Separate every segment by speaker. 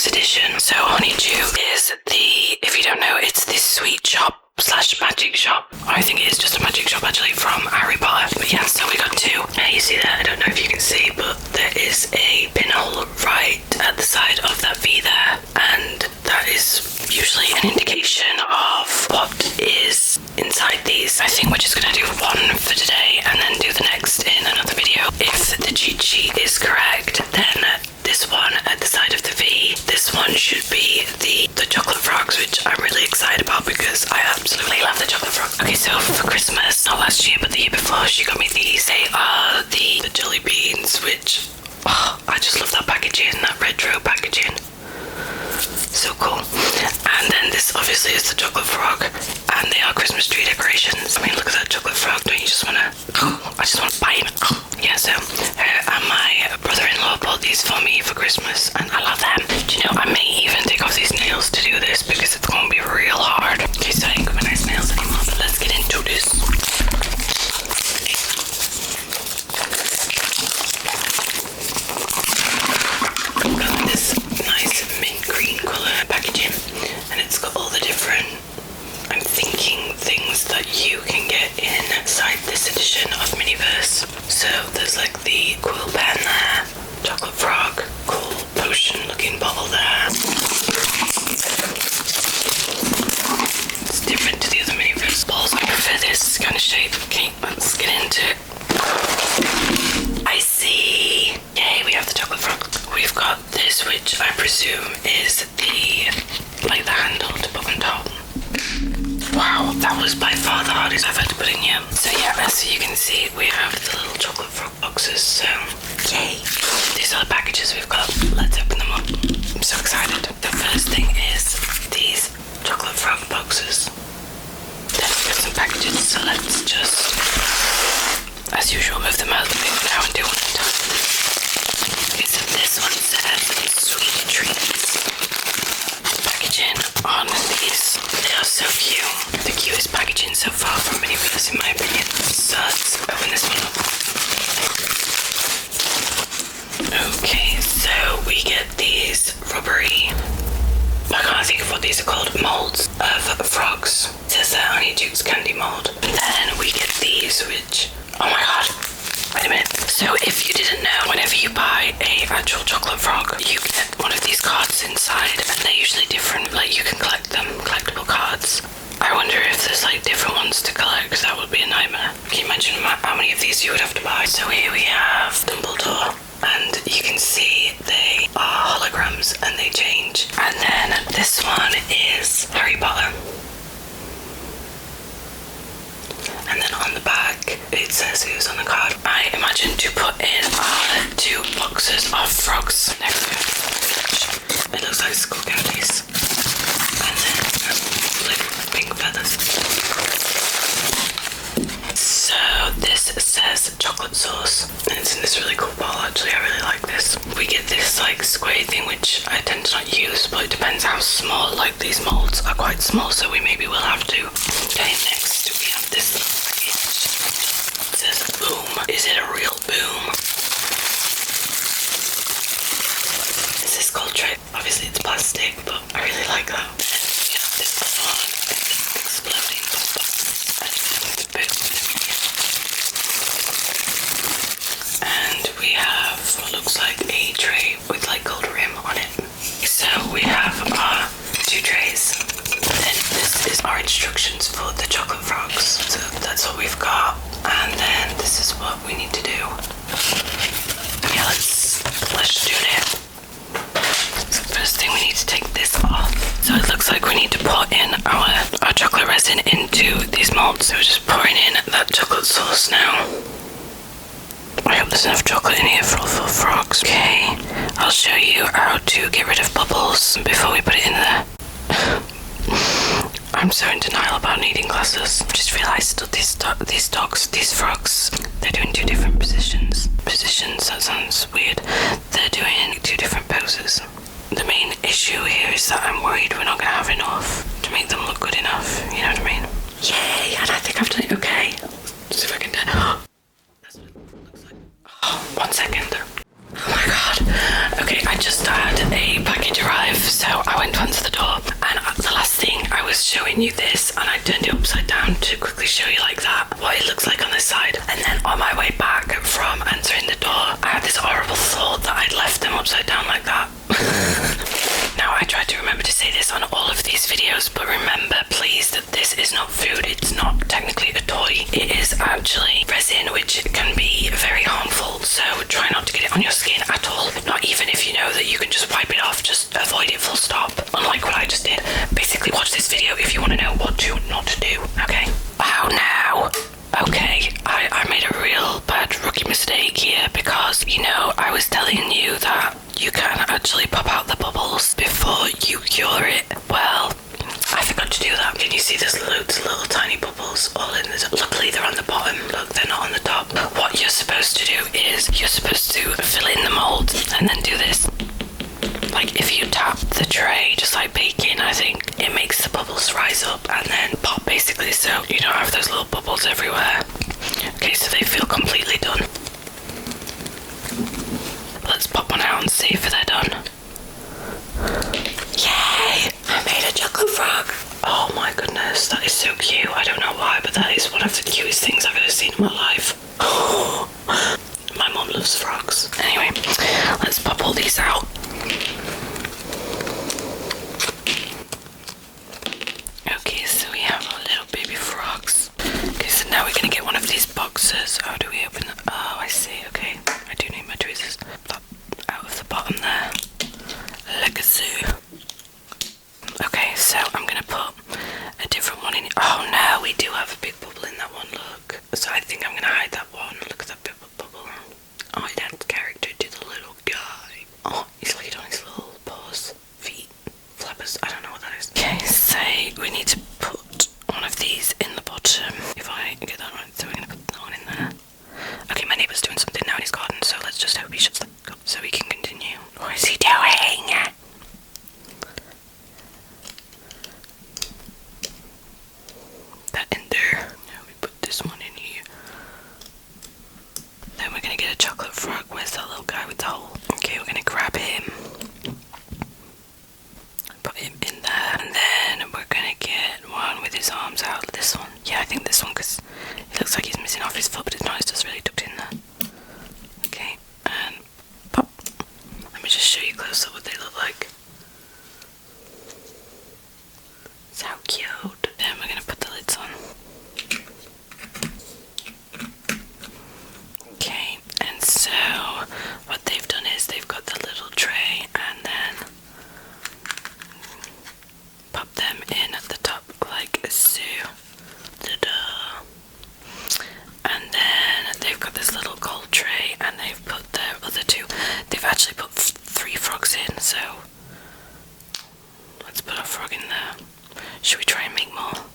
Speaker 1: Christmas edition. So Honeydukes is if you don't know, it's this sweet shop / magic shop. I think it is just a magic shop actually from Harry Potter. But yeah, so we got two. Now you see that, I don't know if you can see, but there is a pinhole right at the side of that V there, and that is usually an indication of what is inside these. I think we're just gonna do one for today and then do the next in another video. If the cheat sheet is correct, then this one at the side of the V, this one should be the chocolate frogs, which I'm really excited about because I absolutely love the chocolate frogs. Okay, so for Christmas, not last year but the year before, she got me these. They are the jelly beans, which I just love that packaging, that retro packaging. So cool. And then this obviously is the chocolate frog, and they are Christmas tree decorations. I mean, look at that chocolate frog. Don't you just wanna I just wanna bite him. Yeah, so and my brother-in-law bought these for me for Christmas, and I love them. Do you know, I may even take off these nails to do this because it's gonna be real hard. Okay, so I ain't got my nice nails anymore, but let's get into this. This nice mint green colour packaging, and it's got all the different, I'm thinking, things that you can get inside this edition of Miniverse. So there's like the quill pen there, chocolate frog, cool potion looking bottle there. It's different to the other Miniverse balls. I prefer this kind of shape. Okay, let's get into it. I see. Yay, we have the chocolate frog. We've got this, which I presume is the handle to put on top. Wow, that was by far the hardest I've had to put in yet. So yeah, as you can see, we have the little chocolate frog boxes, so yay. These are the packages we've got. Let's open them up. I'm so excited. The first thing is these chocolate frog boxes. Then we've got some packages, so let's just, as usual, move them out of the way now and do one at a time. Okay, so this one says sweet treats. Packaging on these. They are so cute. The cutest packaging so far from Miniverse in my opinion. So let's open this one up. Okay, so we get these rubbery, I can't think of what these are called, molds of frogs. It says that Honeydukes candy mold. And then we get these, which, oh my god, wait a minute. So if you didn't know, whenever you buy a actual chocolate frog, you get one of these cards inside, and they're usually different, like you can collect them, collectible cards. I wonder if there's like different ones to collect, because that would be a nightmare. Can you imagine how many of these you would have to buy? So here we have Dumbledore, and you can see they are holograms and they change. And then this one is Harry Potter. And then on the back, it says who's on the card. I imagine to put in our two boxes of frogs. There we go. It looks like skull candies. And then like pink feathers. So this says chocolate sauce. And it's in this really cool bottle actually. I really like this. We get this like square thing, which I tend to not use, but it depends how small. Like these molds are quite small, so we maybe will have to. Okay, next we have this package. It says boom. Is it a real boom? This is called tray. Obviously it's plastic, but I really like that. And we have this other one. It's exploding. And we have what looks like a tray with like gold rim on it. So we have our two trays. Then this is our instructions for the chocolate frogs. So that's what we've got. And then this is what we need to do. Yeah, let's do it. So first thing, we need to take this off. So it looks like we need to pour in our chocolate resin into these molds. So we're just pouring in that chocolate sauce now. I hope there's enough chocolate in here for all 4 frogs. Okay, I'll show you how to get rid of bubbles before we put it in there. I'm so in denial about needing glasses. Just realised that these frogs, they're doing 2 different positions. That sounds weird. They're doing 2 different poses. The main issue here is that I'm worried we're not going to have enough to make them look good enough. You know what I mean? Yay, and I think I've done it okay. Let's see if I can do it. That's what it looks like. Oh, 1 second. Oh my god. Okay, I just had a package arrive showing you this, and I turned it upside down to quickly show you like that what it looks like on this side. And then on my way back from answering the door, I had this horrible thought that I'd left them upside down like that. Now I try to remember to say this on all of these videos, but remember please that this is not food. It's not technically a toy. It is actually resin, which can be very harmful, so try not to get it on your skin at all. Not even if you know that you can just wipe it off. Just avoid it full stop, unlike what I just did. Basically watch this video if you want to know what to not to do, okay? How now? Okay, I made a real bad rookie mistake here, because, you know, I was telling you that you can actually pop out the bubbles before you cure it. Well, I forgot to do that. Can you see there's loads of little tiny bubbles all in this? Luckily they're on the bottom, look, they're not on the top. What you're supposed to do is you're supposed to fill in the mold and then do this. Like if you tap the tray, just like baking, I think it makes the bubbles rise up and then pop, basically, so you don't have those little bubbles everywhere. Okay, so they feel completely done. Let's pop one out and see if they're done. Yay! I made a chocolate frog. Oh my goodness, that is so cute. I don't know why, but that is one of the cutest things I've ever seen in my life. My mom loves frogs. Anyway, let's pop all these out. Okay, so we have our little baby frogs. Okay, so now we're gonna get one of these boxes. How do we open them? Oh, I see. Okay, I do need my tweezers. Pop out of the bottom there. Like a zoo. Okay, so I'm gonna put a different one in it. Oh no, we do have a big bubble in that one, look. So I think I'm gonna hide that one. Look at that big bubble. Oh, it adds character to the little guy. Oh, he's like on his little paws, feet, flappers. I don't know what that is. Okay, so we need to put one of these in the bottom. If I get that right, so we're gonna put that one in there. Okay, my neighbour's doing something now in his garden, so let's just hope he shuts that up so we can continue. What is he doing? That in there. Now we put this one in here. Then we're gonna get a chocolate frog. Where's that little guy with the hole? Okay, we're gonna grab him. Put him in there. And then we're gonna get one with his arms out. This one. Yeah, I think this one, because it looks like he's missing off his foot, but it's not. It's just really tucked in there. Okay, and pop. Let me just show you close up what they look like. It's how cute. Then we're gonna put the lids on. Okay, and so what they've done is they've got the little tray and then pop them in at the top like so. Ta-da! And then they've got this little gold tray and they've put their other two. They've actually put 3 frogs in, so let's put a frog in there. Should we try and make more?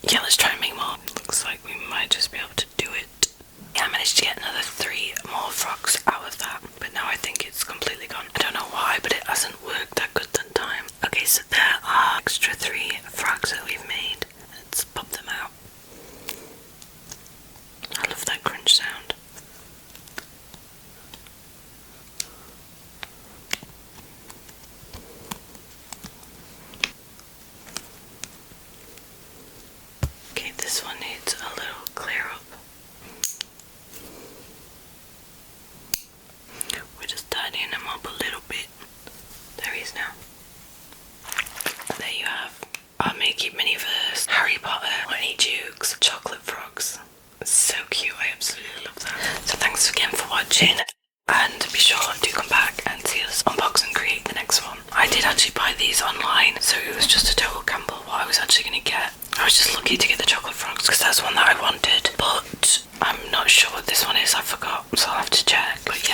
Speaker 1: Yeah, let's try and make more. Looks like we might just be able to do it. Yeah, I managed to get another 3 more frogs out of that, but now I think it's completely gone. I don't know why, but it hasn't worked that good that time. Okay, so there are extra 3 frogs that we've made. Let's pop them out. I love that crunch sound. Okay, this one needs a little clear up. We're just tidying him up a little bit. There he is now. There you have our Make It Miniverse, Harry Potter, Honeydukes, chocolate frogs. It's so cute, I absolutely love that. So thanks again for watching, and be sure to come back and see us unbox and create the next one. I did actually buy these online, so it was just a total gamble what I was actually going to get. I was just lucky to get the chocolate frogs because that's one that I wanted, but I'm not sure what this one is, I forgot, so I'll have to check. But yeah,